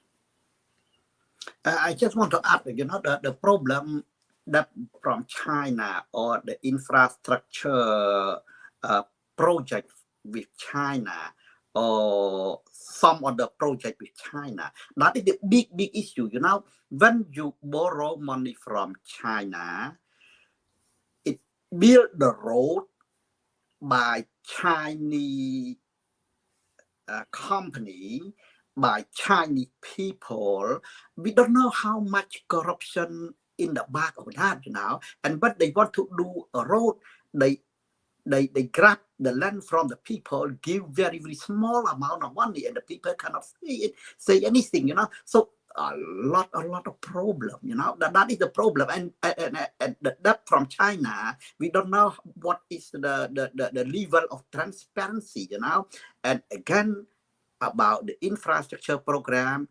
I just want to add, the problem that from China or the infrastructure project with China or some other project with China, that is the big issue. When you borrow money from China, it build the road by Chinese company, by Chinese people. We don't know how much corruption in the back of that, and what they want to do a road, they grab the land from the people, give very, very small amount of money, and the people cannot say anything, so a lot of problem, that is the problem. And that from China, we don't know what is the level of transparency, and again about the infrastructure program,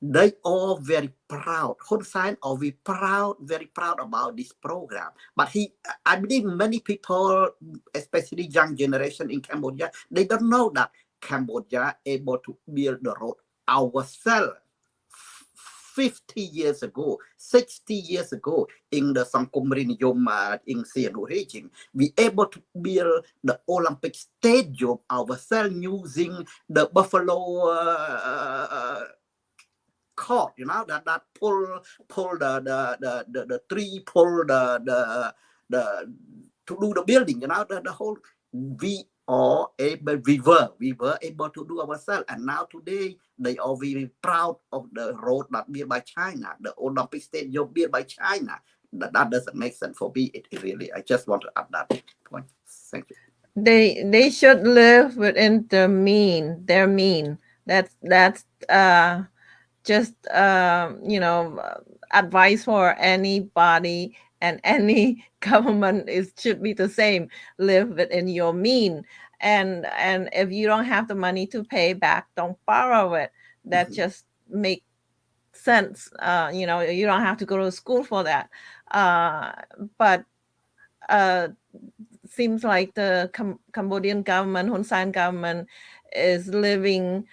they are very proud. Hun Sen are very proud about this program. But I believe many people, especially young generation in Cambodia, they don't know that Cambodia able to build the road ourselves 50 years ago, 60 years ago in the Sangkum in CNRP regime. We able to build the Olympic Stadium ourselves using the buffalo cord, that pull the tree, pull the to do the building, the whole. We were able to do ourselves, and now today they are very proud of the road that built by China, the Olympic Stadium built by China. That doesn't make sense for me. It really. I just want to add that point. Thank you. They should live within their mean. That's just advice for anybody and any government should be the same. Live within your mean, and if you don't have the money to pay back, don't borrow it. That just make sense. You don't have to go to school for that. But seems like the Cambodian government, Hun Sen government, is living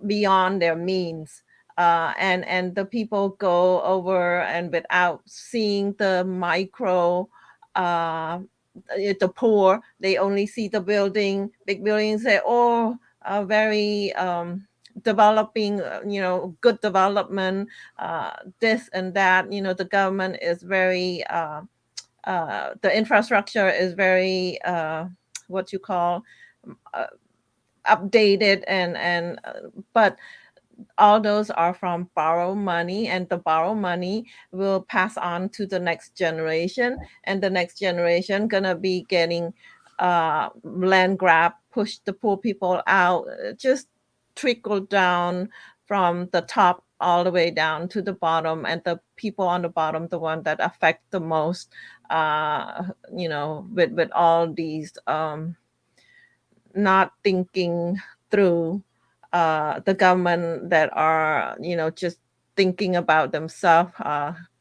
beyond their means, and the people go over and without seeing the micro, the poor, they only see the big buildings, say, oh, very developing, good development, this and that. The government is very the infrastructure is very what you call updated, and but all those are from borrowed money, and the borrowed money will pass on to the next generation, and the next generation gonna be getting land grab, push the poor people out, just trickle down from the top all the way down to the bottom, and the people on the bottom, the one that affect the most, with all these not thinking through, the government that are just thinking about themselves,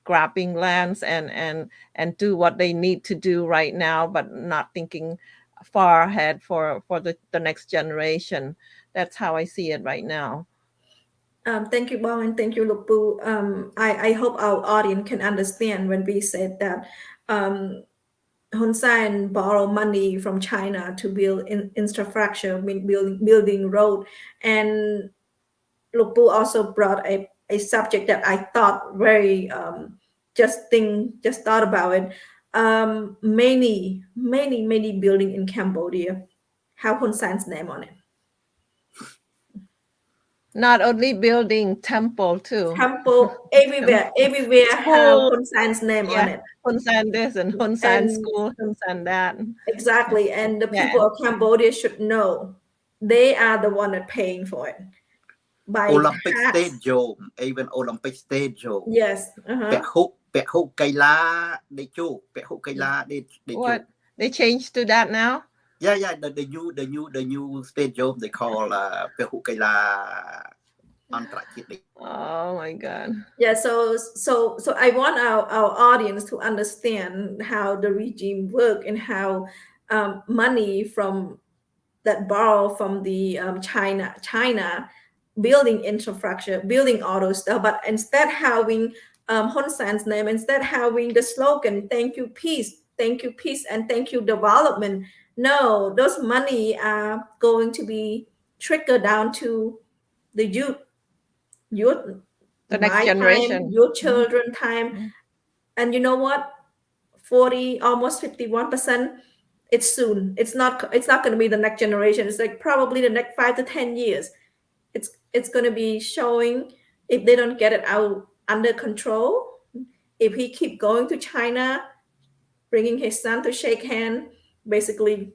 grabbing lands and do what they need to do right now, but not thinking far ahead for the next generation. That's how I see it right now. Thank you, Bao, and thank you, Lupu. I hope our audience can understand when we said that Hun Sen borrow money from China to build infrastructure, building road, and Lupu also brought a subject that I thought very just thought about it. Many building in Cambodia have Hun Sen's name on it. Not only building, temple too. Temple everywhere have School, Hun Sen's name on yeah, it. Hun Sen this and Hun Sen And school, Hun Sen that. exactly, and the Yeah. people of Cambodia should know they are the one that paying for it by Olympic tax. Stadium, even Olympic Stadium. Yes. ពាក់ហុកកីឡាដេជោពាក់ហុកកីឡាដេជោ What they changed to that now? Yeah, the new stadium they call ពាក់ហុកកីឡាអន្តរជាតិ Oh my God. Yeah, so I want our audience to understand how the regime work and how money from that borrow from the China building infrastructure, building all those stuff, but instead having Hun Sen's name, instead having the slogan, thank you peace, and thank you development. No, those money are going to be trickled down to the youth, The next my generation. time, your children time. And you know what? 40, almost 51%. It's soon. It's not going to be the next generation. It's like probably the next 5 to 10 years. It's going to be showing if they don't get it out under control. If he keep going to China, bringing his son to shake hand, basically,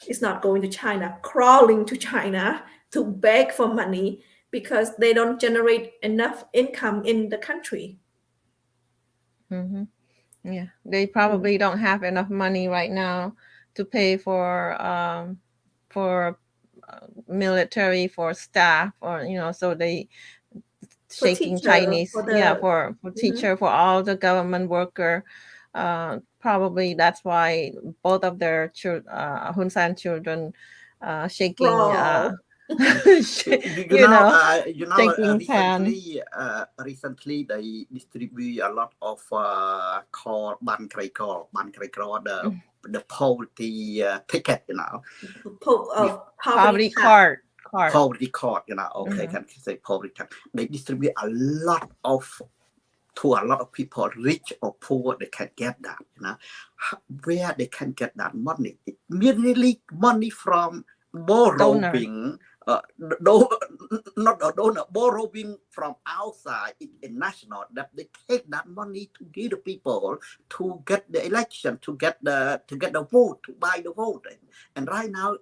it's not going to China, crawling to China to beg for money because they don't generate enough income in the country. Mm-hmm. Yeah, they probably don't have enough money right now to pay for military, for staff, or so they shaking teacher, Chinese, for teacher, for all the government worker. Probably that's why both of their Hun Sen children shaking. Shaking recently they distribute a lot of call ban krai call the poverty ticket, poverty card. Poverty card, okay, can say poverty card. They distribute a lot of to a lot of people, rich or poor, they can get that, where they can get that money. It merely money from borrowing, borrowing from outside international, that they take that money to give the people to get the election, to get the vote, to buy the vote. And right now,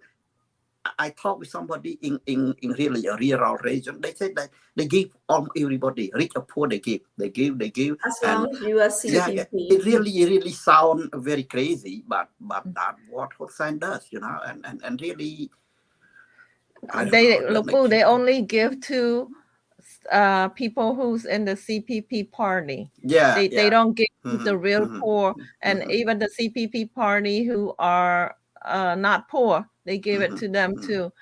I talked with somebody in really a rural region. They said that they give everybody, rich or poor, they give. As long as you are CNRP. It really sounds very crazy, but that's what Hun Sen does, and really. They only give to people who's in the CPP party. They don't give the real poor, and even the CPP party who are not poor, they give it to them to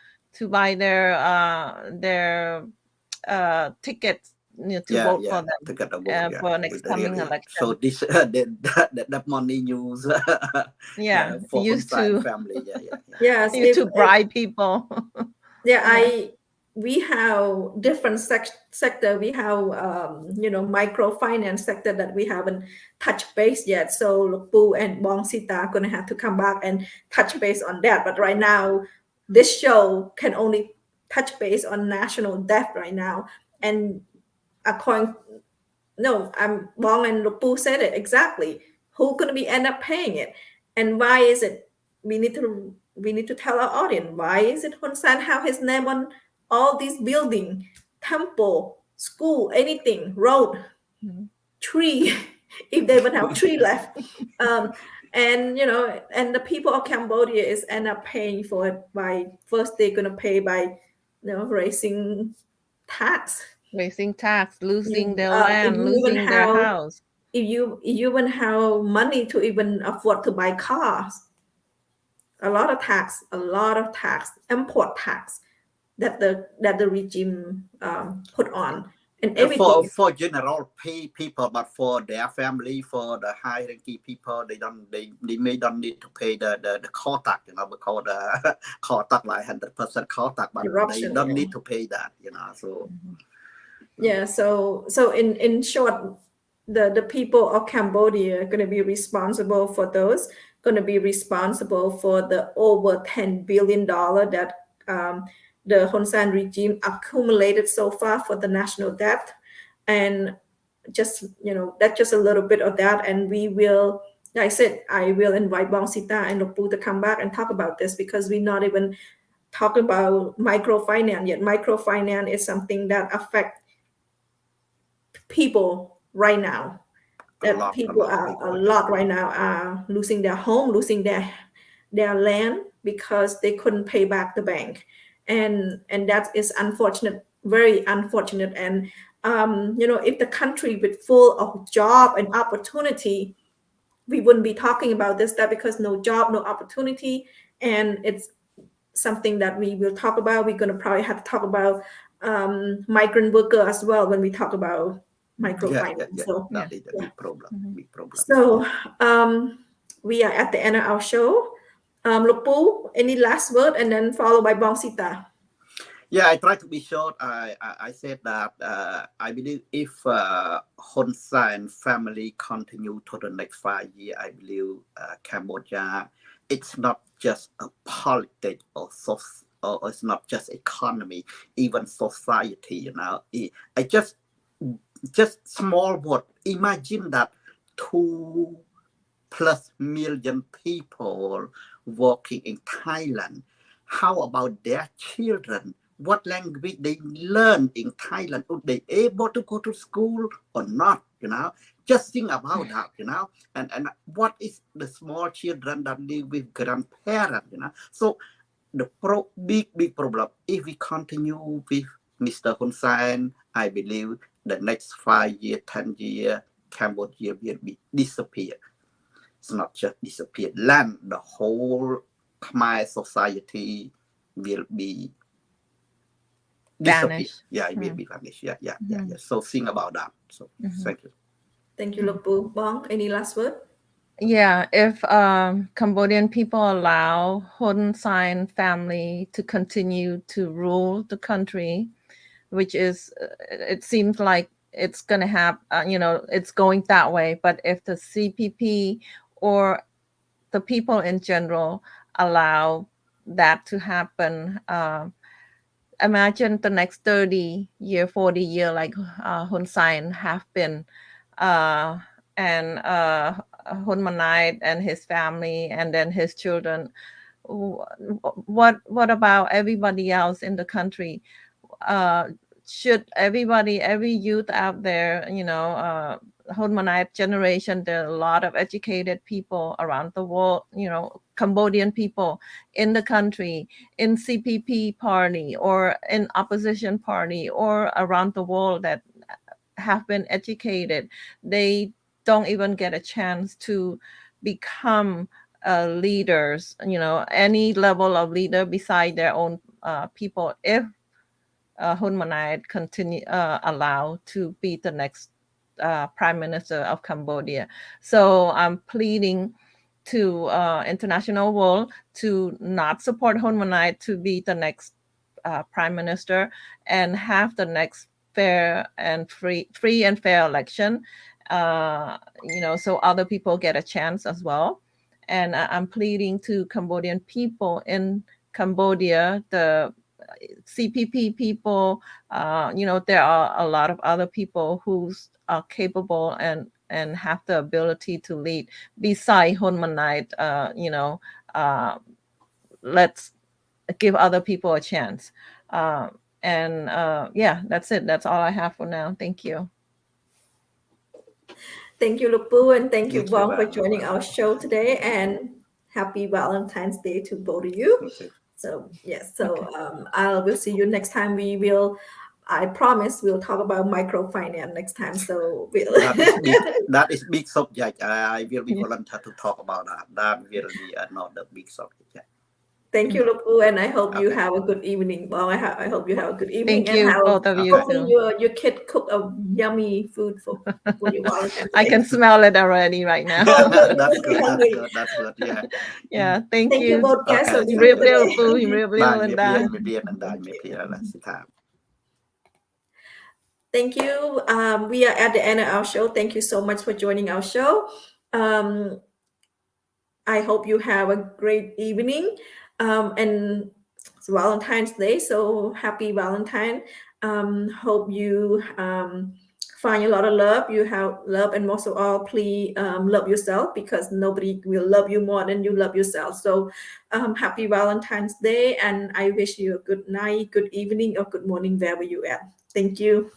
buy their tickets to vote for them to get a vote, for next coming election. So this that money used for used to family, used to bribe people. We have different sector. We have microfinance sector that we haven't touched base yet. So Puth and Sita are going to have to come back and touch base on that. But right now, this show can only touch base on national debt right now. And Bong and Puth said it exactly. Who's going to be end up paying it, and why is it? We need to tell our audience why is it Hun Sen have his name on all these building, temple, school, anything, road, tree, if they would have tree left. And the people of Cambodia is end up paying for it by first they're gonna pay by raising tax, losing their land, losing their house. If you even have money to even afford to buy cars, a lot of tax, import tax that the regime put on, and everything for general pay people, but for their family, for the high ranking people, they may don't need to pay the car tax, because the car tax like 100% car tax, but they don't need to pay that, so. Yeah, so in short, the people of Cambodia are going to be responsible for those, going to be responsible for the over $10 billion that the Hun Sen regime accumulated so far for the national debt. And just, that's just a little bit of that. And we will, like I said, I will invite Bong Sita and Lok Pu to come back and talk about this, because we're not even talking about microfinance yet. Microfinance is something that affects people right now. That people are a lot right now are losing their home, losing their land because they couldn't pay back the bank, and that is unfortunate, very unfortunate. And if the country with full of job and opportunity, we wouldn't be talking about this. That because no job, no opportunity, and it's something that we will talk about. We're going to probably have to talk about migrant worker as well when we talk about microfinance. So that is a big problem. Big problem. So we are at the end of our show. Lok Pu, any last word, and then followed by Bong Sita. Yeah, I try to be short. I said that I believe if Hun Sen family continue to the next 5 years, I believe Cambodia, it's not just a politics or it's not just economy, even society. I just small word. Imagine that 2+ million people working in Thailand. How about their children? What language they learn in Thailand? Are they able to go to school or not? Just think about that. And what is the small children that live with grandparents? So the big problem. If we continue with Mr. Hun Sen, I believe the next 5 years, 10 years, Cambodia will be disappear. It's not just disappear. Land, the whole Khmer society will be disappear. Vanished. Yeah, it will be vanished. Yeah. So think about that. So thank you. Thank you, Lok Pu. Bong, any last word? Yeah, if Cambodian people allow Hun Sen family to continue to rule the country, which is, it seems like it's going to have, it's going that way. But if the CPP or the people in general allow that to happen, imagine the next 30 year, 40 year, like Hun Sen have been, and Hun Manait and his family, and then his children. What about everybody else in the country? Should everybody, every youth out there, Hun Manait generation, there are a lot of educated people around the world, Cambodian people in the country, in CPP party or in opposition party or around the world that have been educated. They don't even get a chance to become leaders, any level of leader beside their own people, if Hun Manait continue allowed to be the next Prime Minister of Cambodia. So I'm pleading to international world to not support Hun Manait to be the next Prime Minister and have the next fair and free and fair election, so other people get a chance as well. And I'm pleading to Cambodian people in Cambodia, the CPP people, there are a lot of other people who are capable and have the ability to lead beside Hun Manait. Let's give other people a chance. That's it. That's all I have for now. Thank you. Thank you, Lok Pu, and thank you, Bong, for joining our show today. And happy Valentine's Day to both of you. Okay. So yes, I will see you next time. I promise we'll talk about microfinance next time. So that is big subject. I will be volunteer to talk about that. That will be another big subject. Yeah. Thank you, Lok Pu, and I hope you have a good evening. Well, I hope you have a good evening. Thank you, both of you. Hopefully your kid cook a yummy food for your Valentine's Day. I can smell it already right now. That's good. That's good. Yeah. Yeah. Thank you. Thank you both guests. Thank you. We are at the end of our show. Thank you so much for joining our show. I hope you have a great evening. And Valentine's Day, so happy Valentine. Hope you find a lot of love. You have love, and most of all, please love yourself, because nobody will love you more than you love yourself. So happy Valentine's Day, and I wish you a good night, good evening, or good morning wherever you at. Thank you.